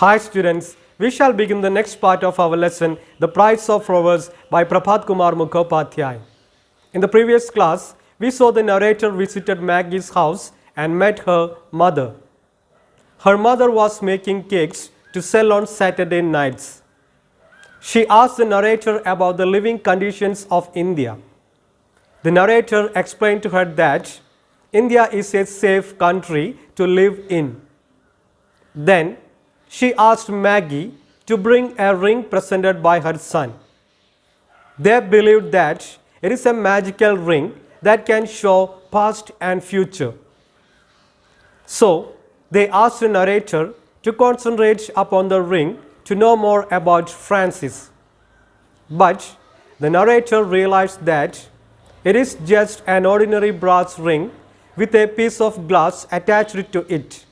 Hi students, we shall begin the next part of our lesson, The Price of Flowers by Prabhat Kumar Mukhopadhyay. In the previous class, we saw the narrator visited Maggie's house and met her mother. Her mother was making cakes to sell on Saturday nights. She asked the narrator about the living conditions of India. The narrator explained to her that India is a safe country to live in. Then she asked Maggie to bring a ring presented by her son. They believed that it is a magical ring that can show past and future. So they asked the narrator to concentrate upon the ring to know more about Francis. But the narrator realized that it is just an ordinary brass ring with a piece of glass attached to it.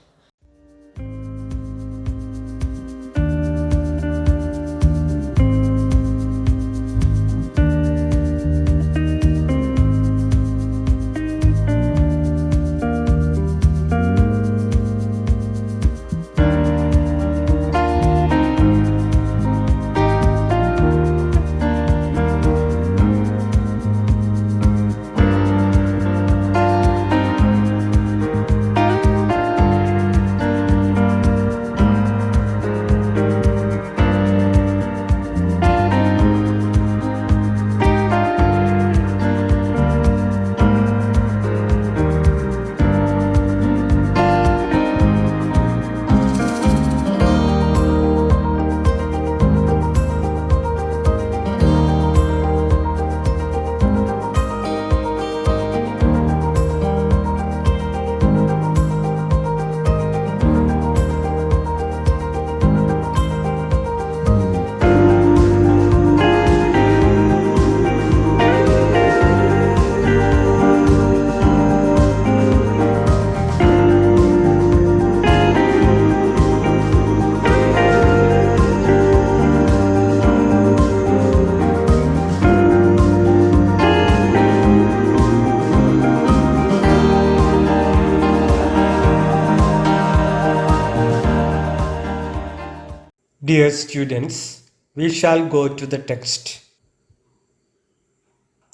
Dear students, we shall go to the text.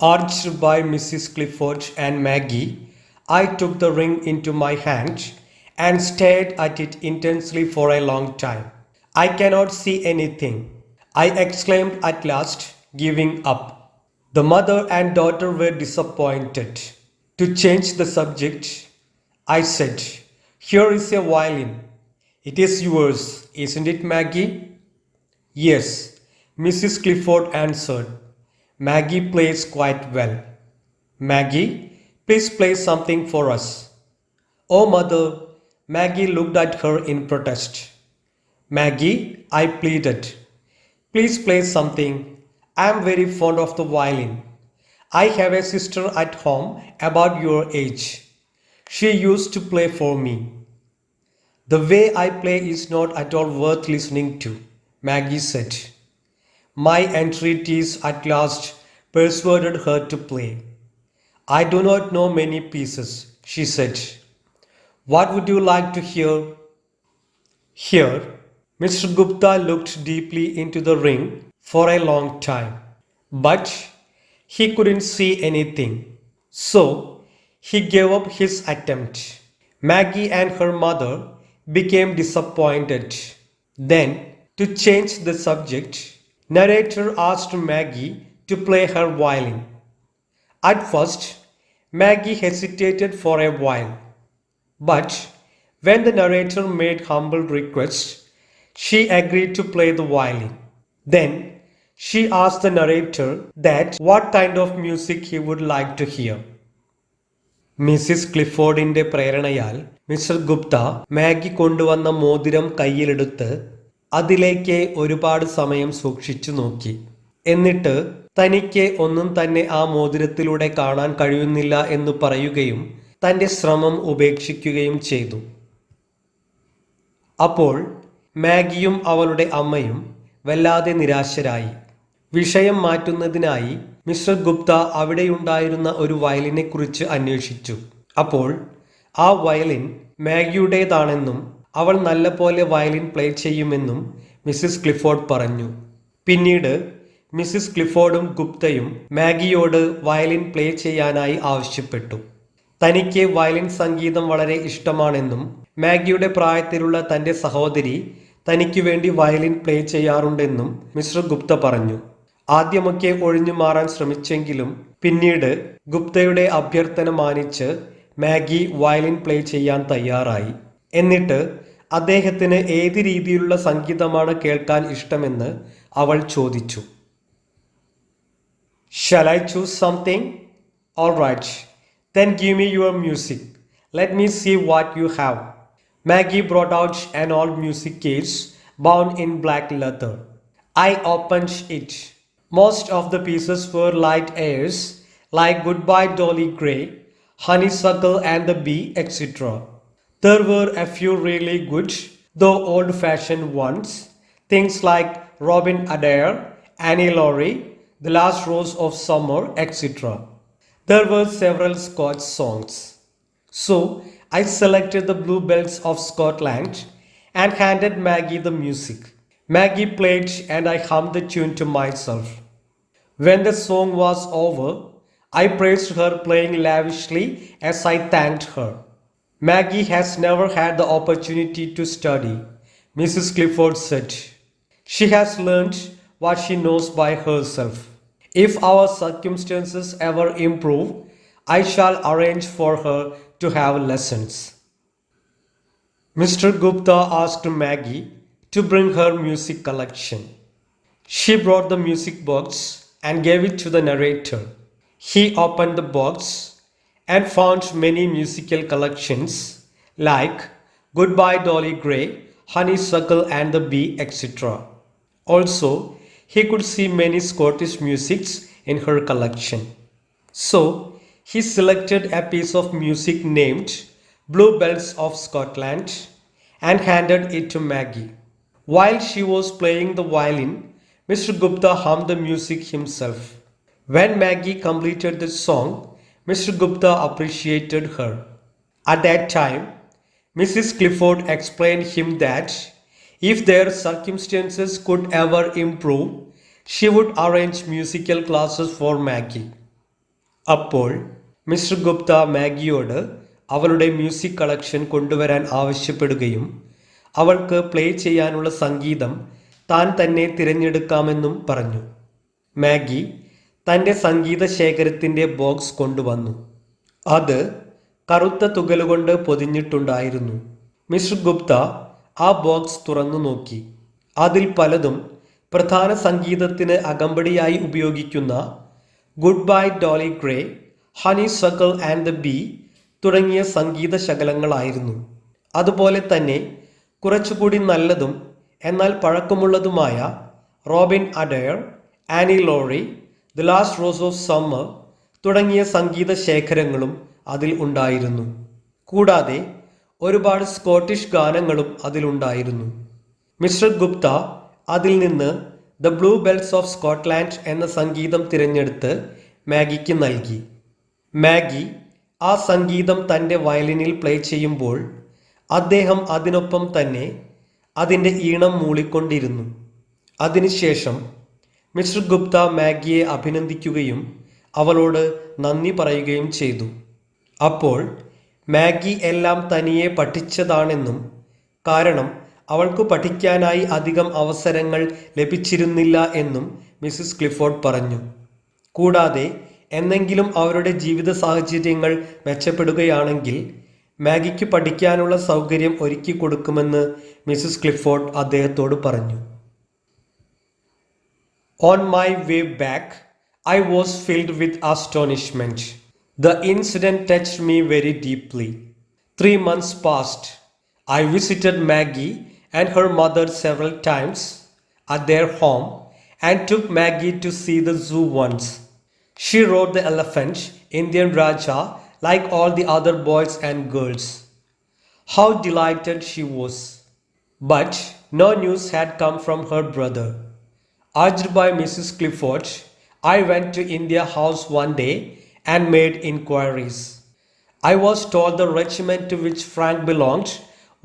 Urged by Mrs. Clifford and Maggie, I took the ring into my hand and stared at it intensely for a long time. I cannot see anything, I exclaimed at last, giving up. The mother and daughter were disappointed. To change the subject, I said, Here is a violin. It is yours, isn't it, Maggie? Yes, Mrs. Clifford answered. Maggie plays quite well. Maggie, please play something for us. Oh, mother, Maggie looked at her in protest. Maggie, I pleaded, please play something. I am very fond of the violin. I have a sister at home about your age. She used to play for me. The way I play is not at all worth listening to, Maggie said. My entreaties at last persuaded her to play. I do not know many pieces, she said. What would you like to hear? Here, Mr. Gupta looked deeply into the ring for a long time, but he couldn't see anything. So he gave up his attempt. Maggie and her mother became disappointed. Then, to change the subject, narrator asked Maggie to play her violin. At first, Maggie hesitated for a while, but when the narrator made humble requests, she agreed to play the violin. Then she asked the narrator that what kind of music he would like to hear. Mrs ക്ലിഫോർഡിന്റെ പ്രേരണയാൽ Mr Gupta Maggie കൊണ്ടുവന്ന മോതിരം കയ്യിലെടുത്ത് അതിലേക്ക് ഒരുപാട് സമയം സൂക്ഷിച്ചു നോക്കി. എന്നിട്ട് തനിക്ക് ഒന്നും തന്നെ ആ മോതിരത്തിലൂടെ കാണാൻ കഴിയുന്നില്ല എന്ന് പറയുകയും തൻ്റെ ശ്രമം ഉപേക്ഷിക്കുകയും ചെയ്തു. അപ്പോൾ മാഗിയും അവളുടെ അമ്മയും വല്ലാതെ നിരാശരായി. വിഷയം മാറ്റുന്നതിനായി മിസ്റ്റർ ഗുപ്ത അവിടെയുണ്ടായിരുന്ന ഒരു വയലിനെക്കുറിച്ച് അന്വേഷിച്ചു. അപ്പോൾ ആ വയലിൻ മാഗിയുടേതാണെന്നും അവൾ നല്ലപോലെ വയലിൻ പ്ലേ ചെയ്യുമെന്നും മിസ്സിസ് ക്ലിഫോർഡ് പറഞ്ഞു. പിന്നീട് മിസ്സിസ് ക്ലിഫോർഡും ഗുപ്തയും മാഗിയോട് വയലിൻ പ്ലേ ചെയ്യാനായി ആവശ്യപ്പെട്ടു. തനിക്ക് വയലിൻ സംഗീതം വളരെ ഇഷ്ടമാണെന്നും മാഗിയുടെ പ്രായത്തിലുള്ള തൻ്റെ സഹോദരി തനിക്ക് വേണ്ടി വയലിൻ പ്ലേ ചെയ്യാറുണ്ടെന്നും മിസ്റ്റർ ഗുപ്ത പറഞ്ഞു. ആദ്യമൊക്കെ ഒഴിഞ്ഞു മാറാൻ ശ്രമിച്ചെങ്കിലും പിന്നീട് ഗുപ്തയുടെ അഭ്യർത്ഥന മാനിച്ച് മാഗി വയലിൻ പ്ലേ ചെയ്യാൻ തയ്യാറായി. എന്നിട്ട് അദ്ദേഹത്തിന് ഏത് രീതിയിലുള്ള സംഗീതമാണ് കേൾക്കാൻ ഇഷ്ടമെന്ന് അവൾ ചോദിച്ചു. Shall I choose something? All right, then give me your music. Let me see what you have. Maggie brought out an old music case bound in black leather. I opened it. Most of the pieces were light airs like Goodbye Dolly Gray, Honeysuckle and the Bee, etc. There were a few really good, though old-fashioned ones, things like Robin Adair, Annie Laurie, The Last Rose of Summer, etc. There were several Scotch songs. So I selected the Bluebells of Scotland and handed Maggie the music. Maggie played and I hummed the tune to myself. When the song was over, I praised her playing lavishly as I thanked her. Maggie has never had the opportunity to study, Mrs. Clifford said. She has learned what she knows by herself. If our circumstances ever improve, I shall arrange for her to have lessons. Mr. Gupta asked Maggie to bring her music collection. She brought the music box and gave it to the narrator. He opened the box and found many musical collections like Goodbye Dolly Gray, Honeysuckle and the Bee, etc. Also, he could see many Scottish musics in her collection. So, he selected a piece of music named Bluebells of Scotland and handed it to Maggie. While she was playing the violin, Mr. Gupta hummed the music himself. When Maggie completed the song, Mr. Gupta appreciated her. At that time, Mrs. Clifford explained him that if their circumstances could ever improve, she would arrange musical classes for Maggie. അപ്പോൾ mister Gupta മാഗിയോട് അവളുടെ music collection കൊണ്ടുവരാൻ ആവശ്യപ്പെടുകയും അവൾക്ക് play ചെയ്യാനുള്ള സംഗീതം താൻ തന്നെ തിരഞ്ഞെടുക്കാമെന്നും പറഞ്ഞു. മാഗി തൻ്റെ സംഗീത ശേഖരത്തിൻ്റെ ബോക്സ് കൊണ്ടുവന്നു. അത് കറുത്ത തുകലുകൊണ്ട് പൊതിഞ്ഞിട്ടുണ്ടായിരുന്നു. മിസ്റ്റർ ഗുപ്ത ആ ബോക്സ് തുറന്നു നോക്കി. അതിൽ പലതും പ്രധാന സംഗീതത്തിന് അകമ്പടിയായി ഉപയോഗിക്കുന്ന goodbye Dolly Gray, honeysuckle and the bee തുടങ്ങിയ സംഗീത ശകലങ്ങളായിരുന്നു. അതുപോലെ തന്നെ കുറച്ചുകൂടി നല്ലതും എന്നാൽ പഴക്കമുള്ളതുമായ Robin Adair, Annie Laurie, the last rose of summer തുടങ്ങിയ സംഗീത ശേഖരങ്ങളും അതിൽ ഉണ്ടായിരുന്നു. കൂടാതെ ഒരുപാട് സ്കോട്ടിഷ് ഗാനങ്ങളും അതിലുണ്ടായിരുന്നു. മിസ്റ്റർ ഗുപ്ത അതിൽ നിന്ന് the blue bells of Scotland എന്ന സംഗീതം തിരഞ്ഞെടുത്ത് മാഗിക്ക് നൽകി. മാഗി ആ സംഗീതം തൻ്റെ വയലിനിൽ പ്ലേ ചെയ്യുമ്പോൾ അദ്ദേഹം അതിനൊപ്പം തന്നെ അതിൻ്റെ ഈണം മൂളിക്കൊണ്ടിരുന്നു. അതിനുശേഷം മിസ്റ്റർ ഗുപ്ത മാഗിയെ അഭിനന്ദിക്കുകയും അവളോട് നന്ദി പറയുകയും ചെയ്തു. അപ്പോൾ മാഗി എല്ലാം തനിയെ പഠിച്ചതാണെന്നും കാരണം അവൾക്ക് പഠിക്കാനായി അധികം അവസരങ്ങൾ ലഭിച്ചിരുന്നില്ല എന്നും മിസ്സിസ് ക്ലിഫോർഡ് പറഞ്ഞു. കൂടാതെ എന്നെങ്കിലും അവരുടെ ജീവിത സാഹചര്യങ്ങൾ മെച്ചപ്പെടുകയാണെങ്കിൽ മാഗിക്ക് പഠിക്കാനുള്ള സൗകര്യം ഒരുക്കി കൊടുക്കുമെന്ന് മിസ്സിസ് ക്ലിഫോർഡ് അദ്ദേഹത്തോട് പറഞ്ഞു. On my way back, I was filled with astonishment. The incident touched me very deeply. 3 months passed. I visited Maggie and her mother several times at their home and took Maggie to see the zoo once. She rode the elephant, Indian Raja, like all the other boys and girls. How delighted she was! But no news had come from her brother. Urged by Mrs. Clifford, I went to India House one day and made inquiries. I was told the regiment to which Frank belonged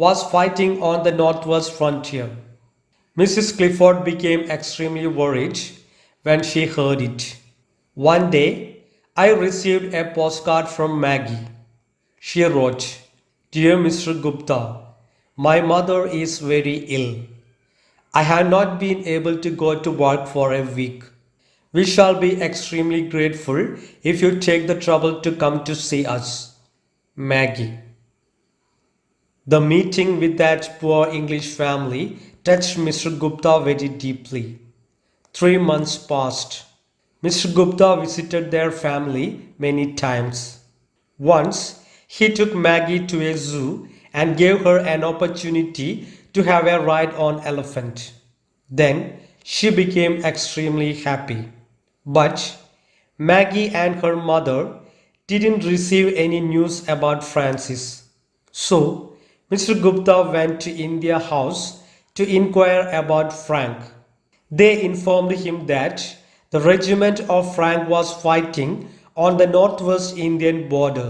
was fighting on the northwest frontier. Mrs. Clifford became extremely worried when she heard it. One day, I received a postcard from Maggie. She wrote, "Dear Mr. Gupta, my mother is very ill. I have not been able to go to work for a week. We shall be extremely grateful if you take the trouble to come to see us. Maggie." The meeting with that poor English family touched Mr. Gupta very deeply. 3 months passed. Mr. Gupta visited their family many times. Once, he took Maggie to a zoo and gave her an opportunity to have a ride on elephant. Then she became extremely happy. But Maggie and her mother didn't receive any news about Francis. So Mr. Gupta went to India House to inquire about Frank. They informed him that the regiment of Frank was fighting on the northwest Indian border.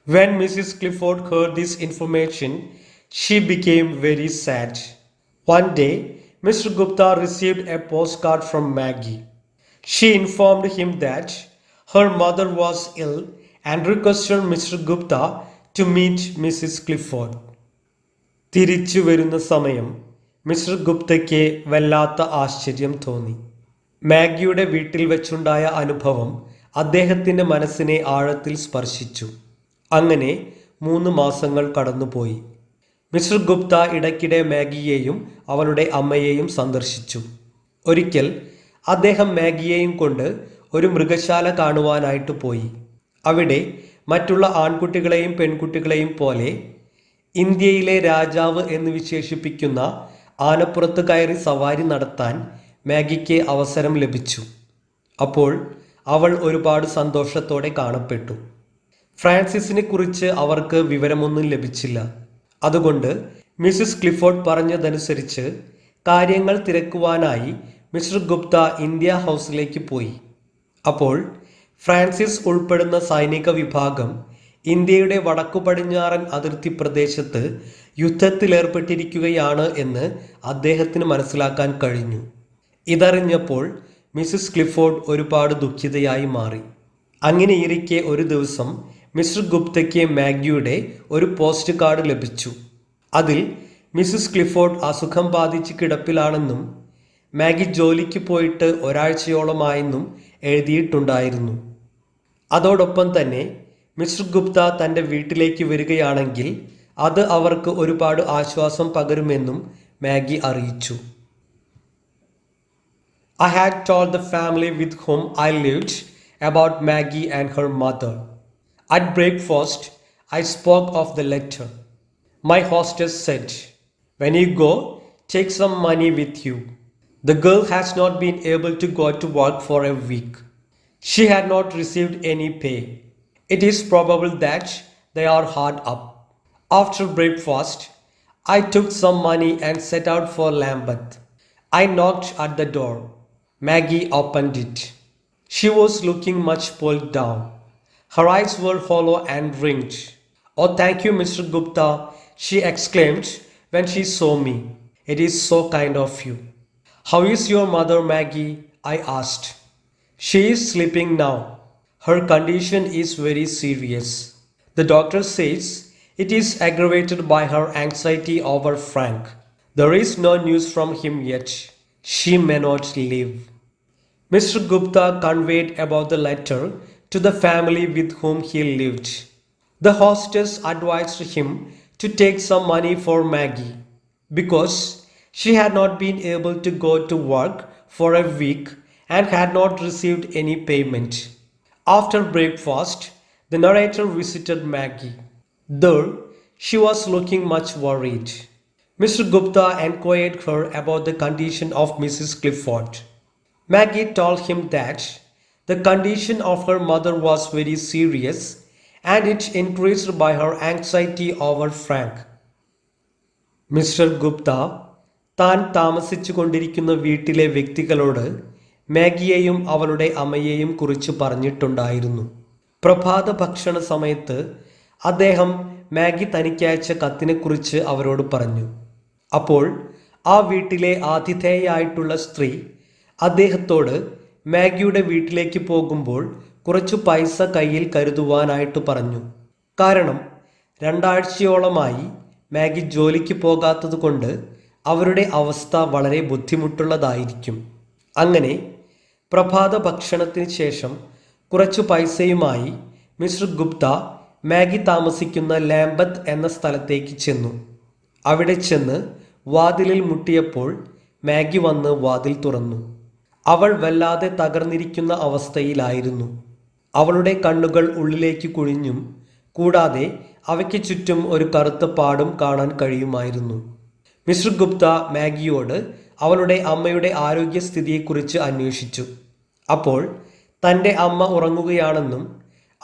When Mrs. Clifford heard this information, she became very sad. One day, Mr. Gupta received a postcard from Maggie. She informed him that her mother was ill and requested Mr. Gupta to meet Mrs. Clifford. തിരിച്ചു വരുന്ന സമയം mister ഗുപ്തയ്ക്ക് വല്ലാത്ത ആശ്ചര്യം തോന്നി. മാഗിയുടെ വീട്ടിൽ വെച്ചുണ്ടായ അനുഭവം അദ്ദേഹത്തിൻ്റെ മനസ്സിനെ ആഴത്തിൽ സ്പർശിച്ചു. അങ്ങനെ 3 മാസങ്ങൾ കടന്നുപോയി. മിസ്റ്റർ ഗുപ്ത ഇടയ്ക്കിടെ മാഗിയെയും അവളുടെ അമ്മയെയും സന്ദർശിച്ചു. ഒരിക്കൽ അദ്ദേഹം മാഗിയെയും കൊണ്ട് ഒരു മൃഗശാല കാണുവാനായിട്ട് പോയി. അവിടെ മറ്റുള്ള ആൺകുട്ടികളെയും പെൺകുട്ടികളെയും പോലെ ഇന്ത്യയിലെ രാജാവ് എന്ന് വിശേഷിപ്പിക്കുന്ന ആനപ്പുറത്ത് കയറി സവാരി നടത്താൻ മാഗിക്ക് അവസരം ലഭിച്ചു. അപ്പോൾ അവൾ ഒരുപാട് സന്തോഷത്തോടെ കാണപ്പെട്ടു. ഫ്രാൻസിസിനെ കുറിച്ച് അവർക്ക് വിവരമൊന്നും ലഭിച്ചില്ല. അതുകൊണ്ട് മിസ്സിസ് ക്ലിഫോർഡ് പറഞ്ഞതനുസരിച്ച് കാര്യങ്ങൾ തിരക്കുവാനായി മിസ്റ്റർ ഗുപ്ത ഇന്ത്യ ഹൗസിലേക്ക് പോയി. അപ്പോൾ ഫ്രാൻസിസ് ഉൾപ്പെടുന്ന സൈനിക വിഭാഗം ഇന്ത്യയുടെ വടക്കു പടിഞ്ഞാറൻ അതിർത്തി പ്രദേശത്ത് യുദ്ധത്തിലേർപ്പെട്ടിരിക്കുകയാണ് എന്ന് അദ്ദേഹത്തിന് മനസ്സിലാക്കാൻ കഴിഞ്ഞു. ഇതറിഞ്ഞപ്പോൾ മിസ്സിസ് ക്ലിഫോർഡ് ഒരുപാട് ദുഃഖിതയായി മാറി. അങ്ങനെയിരിക്കെ ഒരു ദിവസം മിസ്റ്റർ ഗുപ്തയ്ക്ക് മാഗിയുടെ ഒരു പോസ്റ്റ് കാർഡ് ലഭിച്ചു. അതിൽ മിസ്സിസ് ക്ലിഫോർഡ് അസുഖം ബാധിച്ച് കിടപ്പിലാണെന്നും മാഗി ജോലിക്ക് പോയിട്ട് ഒരാഴ്ചയോളമായെന്നും എഴുതിയിട്ടുണ്ടായിരുന്നു. അതോടൊപ്പം തന്നെ മിസ്റ്റർ ഗുപ്ത തൻ്റെ വീട്ടിലേക്ക് വരികയാണെങ്കിൽ അത് അവർക്ക് ഒരുപാട് ആശ്വാസം പകരുമെന്നും മാഗി അറിയിച്ചു. I had told the family with whom I lived about Maggie and her mother. At breakfast, I spoke of the letter. My hostess said, "When you go, take some money with you. The girl has not been able to go to work for a week. She had not received any pay. It is probable that they are hard up." After breakfast, I took some money and set out for Lambeth. I knocked at the door. Maggie opened it. She was looking much pulled down. Her eyes were hollow and ringed. "Oh, thank you, Mr. Gupta," she exclaimed when she saw me. "It is so kind of you." "How is your mother, Maggie?" I asked. "She is sleeping now. Her condition is very serious. The doctor says it is aggravated by her anxiety over Frank. There is no news from him yet. She may not live." Mr. Gupta conveyed about the letter to the family with whom he lived. The hostess advised him to take some money for Maggie because she had not been able to go to work for a week and had not received any payment. After breakfast, the narrator visited Maggie. There, she was looking much worried. Mr. Gupta enquired her about the condition of Mrs. Clifford. Maggie told him that the condition of her mother was very serious and it increased by her anxiety over Frank. Mister Gupta താൻ താമസിച്ചു കൊണ്ടിരിക്കുന്ന വീട്ടിലെ വ്യക്തികളോട് മാഗിയെയും അവളുടെ അമ്മയെയും കുറിച്ച് പറഞ്ഞിട്ടുണ്ടായിരുന്നു. പ്രഭാത ഭക്ഷണ സമയത്ത് അദ്ദേഹം മാഗി തനിക്കയച്ച കത്തിനെക്കുറിച്ച് അവരോട് പറഞ്ഞു. അപ്പോൾ ആ വീട്ടിലെ ആതിഥേയയായിട്ടുള്ള സ്ത്രീ അദ്ദേഹത്തോട് മാഗിയുടെ വീട്ടിലേക്ക് പോകുമ്പോൾ കുറച്ചു പൈസ കയ്യിൽ കരുതുവാനായിട്ട് പറഞ്ഞു. കാരണം 2 ആഴ്ചയോളമായി മാഗി ജോലിക്ക് പോകാത്തത് കൊണ്ട് അവരുടെ അവസ്ഥ വളരെ ബുദ്ധിമുട്ടുള്ളതായിരിക്കും. അങ്ങനെ പ്രഭാത ഭക്ഷണത്തിന് ശേഷം കുറച്ചു പൈസയുമായി മിസ്റ്റർ ഗുപ്ത മാഗി താമസിക്കുന്ന ലാംബത്ത് എന്ന സ്ഥലത്തേക്ക് ചെന്നു. അവിടെ ചെന്ന് വാതിലിൽ മുട്ടിയപ്പോൾ മാഗി വന്ന് വാതിൽ തുറന്നു. അവൾ വല്ലാതെ തകർന്നിരിക്കുന്ന അവസ്ഥയിലായിരുന്നു. അവളുടെ കണ്ണുകൾ ഉള്ളിലേക്ക് കുഴിഞ്ഞും കൂടാതെ അവയ്ക്ക് ചുറ്റും ഒരു കറുത്ത പാടും കാണാൻ കഴിയുമായിരുന്നു. മിസ്റ്റർ ഗുപ്ത മാഗിയോട് അവളുടെ അമ്മയുടെ ആരോഗ്യസ്ഥിതിയെക്കുറിച്ച് അന്വേഷിച്ചു. അപ്പോൾ തൻ്റെ അമ്മ ഉറങ്ങുകയാണെന്നും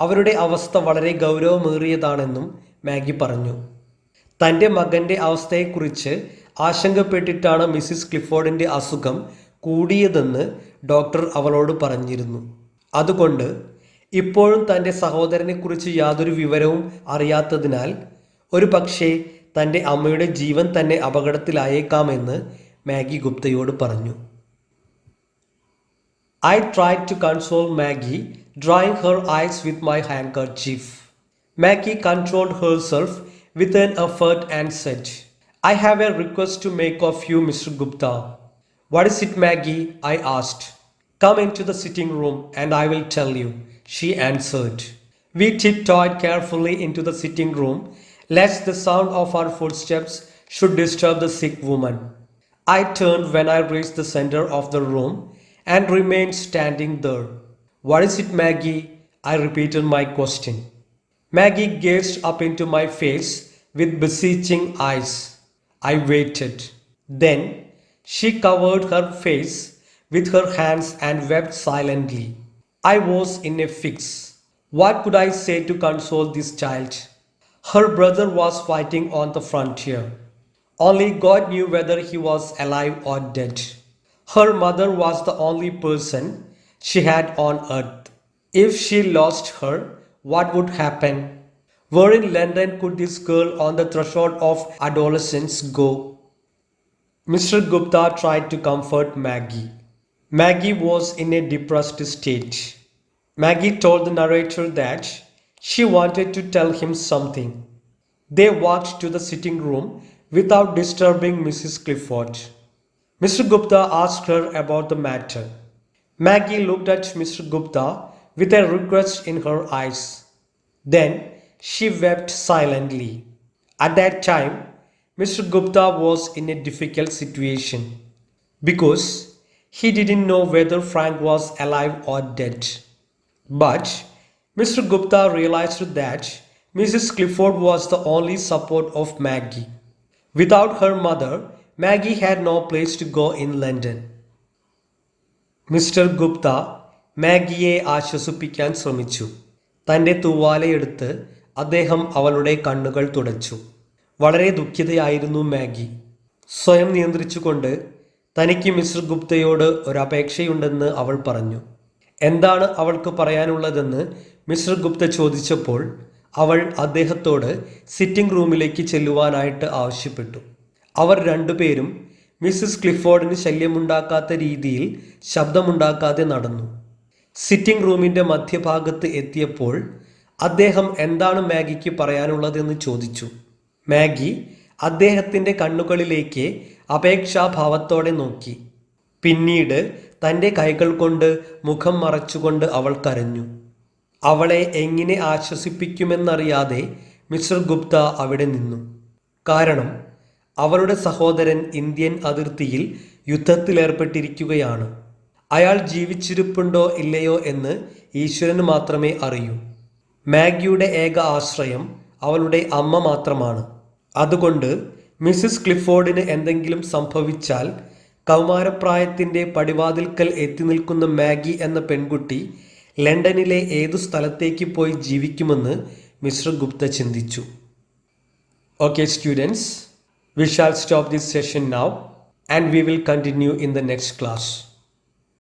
അവരുടെ അവസ്ഥ വളരെ ഗൗരവമേറിയതാണെന്നും മാഗി പറഞ്ഞു. തൻ്റെ മകൻ്റെ അവസ്ഥയെക്കുറിച്ച് ആശങ്കപ്പെട്ടിട്ടാണ് മിസ്സിസ് ക്ലിഫോർഡിൻ്റെ അസുഖം കൂടിയതെന്ന് ഡോക്ടർ അവളോട് പറഞ്ഞിരുന്നു. അതുകൊണ്ട് ഇപ്പോഴും തൻ്റെ സഹോദരനെക്കുറിച്ച് യാതൊരു വിവരവും അറിയാത്തതിനാൽ ഒരു പക്ഷേ തൻ്റെ അമ്മയുടെ ജീവൻ തന്നെ അപകടത്തിലായേക്കാമെന്ന് മാഗി ഗുപ്തയോട് പറഞ്ഞു. I tried to console Maggie, drying her eyes with my handkerchief. Maggie controlled herself with an effort and said, I have a request to make of you, Mr. Gupta. What is it, Maggie? I asked. Come into the sitting room and I will tell you, she answered. We tiptoed carefully into the sitting room, lest the sound of our footsteps should disturb the sick woman. I turned when I reached the center of the room and remained standing there. What is it, Maggie? I repeated my question. Maggie gazed up into my face with beseeching eyes. I waited. Then she covered her face with her hands and wept silently. I was in a fix. What could I say to console this child? Her brother was fighting on the frontier. Only God knew whether he was alive or dead. Her mother was the only person she had on earth. If she lost her, what would happen? Where in London could this girl on the threshold of adolescence go? Mr. Gupta tried to comfort Maggie. Maggie was in a depressed state. Maggie told the narrator that she wanted to tell him something. They walked to the sitting room without disturbing Mrs. Clifford. Mr. Gupta asked her about the matter. Maggie looked at Mr. Gupta with a regret in her eyes. Then she wept silently. At that time, Mr. Gupta was in a difficult situation because he didn't know whether Frank was alive or dead. But Mr. Gupta realized that Mrs. Clifford was the only support of Maggie. Without her mother, Maggie had no place to go in London. Mr Gupta മാഗിയെ ആശ്വസിപ്പിക്കാൻ ശ്രമിച്ചു. തൻ്റെ തൂവാലയെടുത്ത് അദ്ദേഹം അവളുടെ കണ്ണുകൾ തുടച്ചു. വളരെ ദുഃഖിതയായിരുന്നു Maggi. സ്വയം നിയന്ത്രിച്ചുകൊണ്ട് തനിക്ക് മിസ്റ്റർ ഗുപ്തയോട് ഒരപേക്ഷയുണ്ടെന്ന് അവൾ പറഞ്ഞു. എന്താണ് അവൾക്ക് പറയാനുള്ളതെന്ന് മിസ്റ്റർ ഗുപ്ത ചോദിച്ചപ്പോൾ അവൾ അദ്ദേഹത്തോട് സിറ്റിംഗ് റൂമിലേക്ക് ചെല്ലുവാനായിട്ട് ആവശ്യപ്പെട്ടു. അവർ രണ്ടുപേരും മിസ്സിസ് ക്ലിഫോർഡിന് ശല്യമുണ്ടാക്കാത്ത രീതിയിൽ ശബ്ദമുണ്ടാക്കാതെ നടന്നു. സിറ്റിംഗ് റൂമിൻ്റെ മധ്യഭാഗത്ത് എത്തിയപ്പോൾ അദ്ദേഹം എന്താണ് മാഗിക്ക് പറയാനുള്ളതെന്ന് ചോദിച്ചു. മാഗി അദ്ദേഹത്തിൻ്റെ കണ്ണുകളിലേക്ക് അപേക്ഷാഭാവത്തോടെ നോക്കി. പിന്നീട് തൻ്റെ കൈകൾ കൊണ്ട് മുഖം മറച്ചുകൊണ്ട് അവൾ കരഞ്ഞു. അവളെ എങ്ങനെ ആശ്വസിപ്പിക്കുമെന്നറിയാതെ മിസ്റ്റർ ഗുപ്ത അവിടെ നിന്നു. കാരണം അവളുടെ സഹോദരൻ ഇന്ത്യൻ അതിർത്തിയിൽ യുദ്ധത്തിലേർപ്പെട്ടിരിക്കുകയാണ്. അയാൾ ജീവിച്ചിരിപ്പുണ്ടോ ഇല്ലയോ എന്ന് ഈശ്വരന് മാത്രമേ അറിയൂ. മാഗിയുടെ ഏക ആശ്രയം അവളുടെ അമ്മ മാത്രമാണ്. അതുകൊണ്ട് മിസ്സിസ് ക്ലിഫോർഡിന് എന്തെങ്കിലും സംഭവിച്ചാൽ കൗമാരപ്രായത്തിൻ്റെ പടിവാതിൽക്കൽ എത്തി നിൽക്കുന്ന മാഗി എന്ന പെൺകുട്ടി ലണ്ടനിലെ ഏതു സ്ഥലത്തേക്ക് പോയി ജീവിക്കുമെന്ന് മിസ്റ്റർ ഗുപ്ത ചിന്തിച്ചു. Okay students, we shall stop this session now and we will continue in the next class.